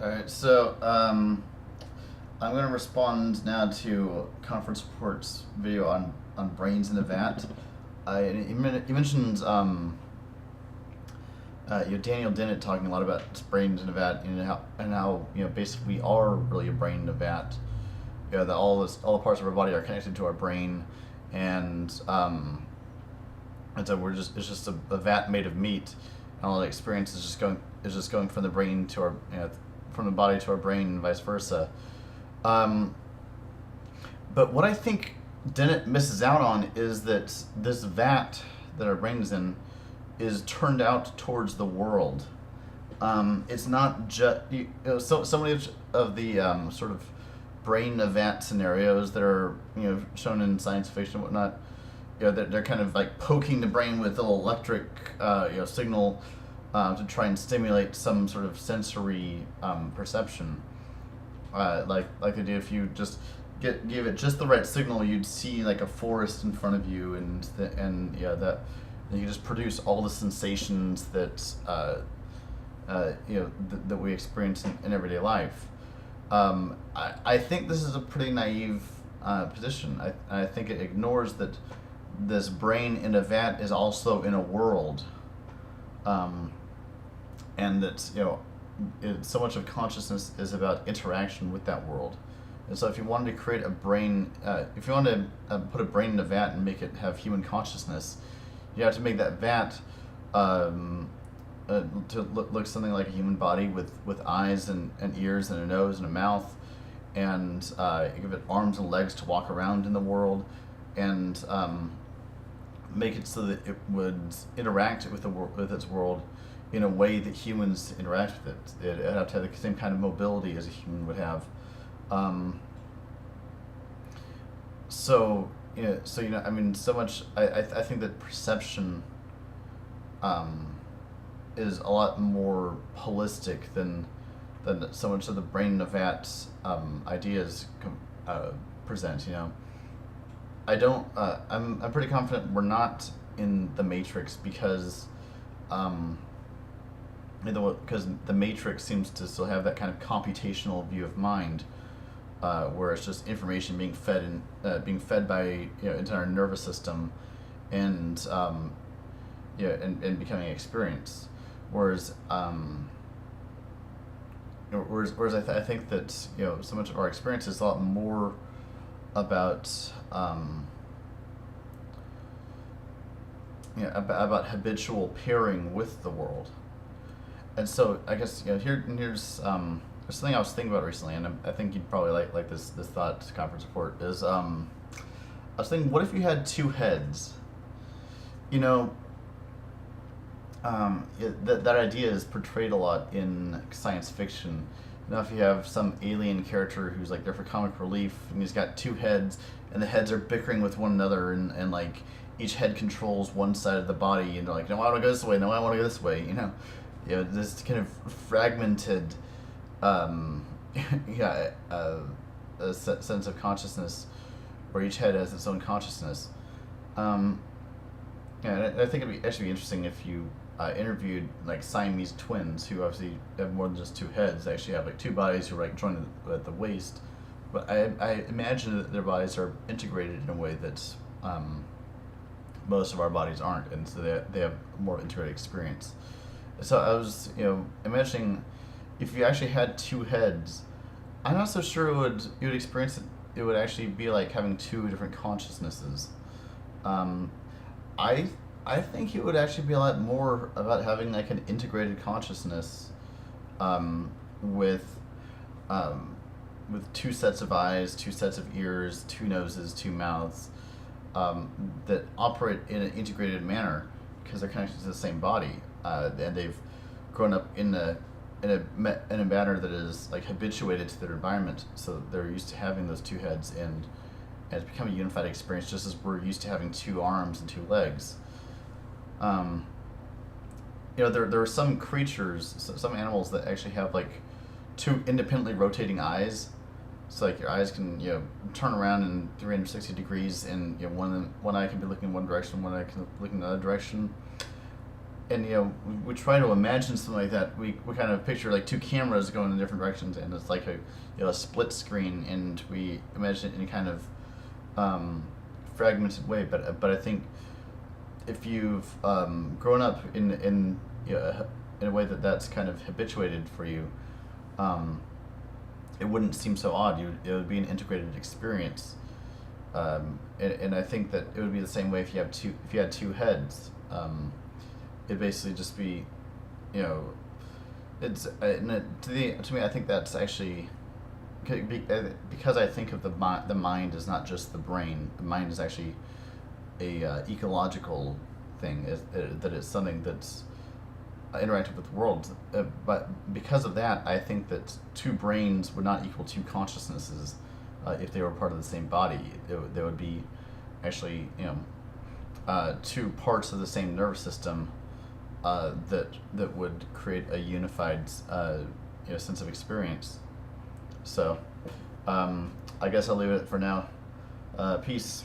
All right, so I'm going to respond now to Conference Report's video on brains in a vat. He mentions Daniel Dennett talking a lot about brains in a vat and how basically we are really a brain in a vat. That all the parts of our body are connected to our brain, and and so it's just a vat made of meat, and all the experience is just going from the brain to our from the body to our brain and vice versa. Um, but what I think Dennett misses out on is that this vat that our brain is in is turned out towards the world. It's not just so many of the sort of brain event scenarios that are shown in science fiction and whatnot. They're kind of like poking the brain with a little electric signal to try and stimulate some sort of sensory perception. Like they do if you just give it just the right signal, you'd see like a forest in front of you, and that you just produce all the sensations that that we experience in everyday life. I think this is a pretty naive position. I think it ignores that this brain in a vat is also in a world, and that so much of consciousness is about interaction with that world. And so, if you wanted to create a brain, if you wanted to put a brain in a vat and make it have human consciousness, you have to make that vat to look something like a human body with eyes and ears and a nose and a mouth, and give it arms and legs to walk around in the world, and make it so that it would interact with its world in a way that humans interact with it. It'd have to have the same kind of mobility as a human would have. So I mean, so much. I think that perception is a lot more holistic than so much of the brain in a vat ideas present. I don't. I'm pretty confident we're not in the Matrix because the Matrix seems to still have that kind of computational view of mind, where it's just information being fed by into our nervous system, and and becoming experience. Whereas I think that so much of our experience is a lot more about about habitual pairing with the world. And so I guess here's there's something I was thinking about recently, and I think you'd probably like this thought conference report is I was thinking, what if you had two heads? You know, that idea is portrayed a lot in science fiction. If you have some alien character who's like there for comic relief, and he's got two heads, and the heads are bickering with one another, and like each head controls one side of the body, and they're like, no, I want to go this way, no, I want to go this way, this kind of fragmented, yeah, sense of consciousness, where each head has its own consciousness. I think it'd actually be interesting if you interviewed like Siamese twins who obviously have more than just two heads. They actually have like two bodies who are like joined at the waist. But I imagine that their bodies are integrated in a way that most of our bodies aren't, and so they have more integrated experience. So I was imagining if you actually had two heads, I'm not so sure you would experience it. It would actually be like having two different consciousnesses. Um, I I think it would actually be a lot more about having like an integrated consciousness, um, with um, two sets of eyes, two sets of ears, two noses, two mouths, that operate in an integrated manner because they're connected to the same body, and they've grown up in a manner that is like habituated to their environment, so they're used to having those two heads, and it's become a unified experience, just as we're used to having two arms and two legs. Um, there are some creatures, some animals that actually have like two independently rotating eyes. So like your eyes can turn around in 360 degrees, and one eye can be looking in one direction, one eye can look in the other direction. and we try to imagine something like that. We kind of picture like two cameras going in different directions, and it's like a split screen, and we imagine it in a kind of fragmented way. But I think if you've grown up in a way that's kind of habituated for you, it wouldn't seem so odd. It would be an integrated experience, and I think that it would be the same way if you had two heads. It'd basically just be, it's to me I think that's actually because I think of the mind as not just the brain. The mind is actually a ecological thing. That it's something that's interactive with the world. But because of that, I think that two brains would not equal two consciousnesses if they were part of the same body. There would be actually two parts of the same nervous system that would create a unified sense of experience. So I guess I'll leave it for now. Peace.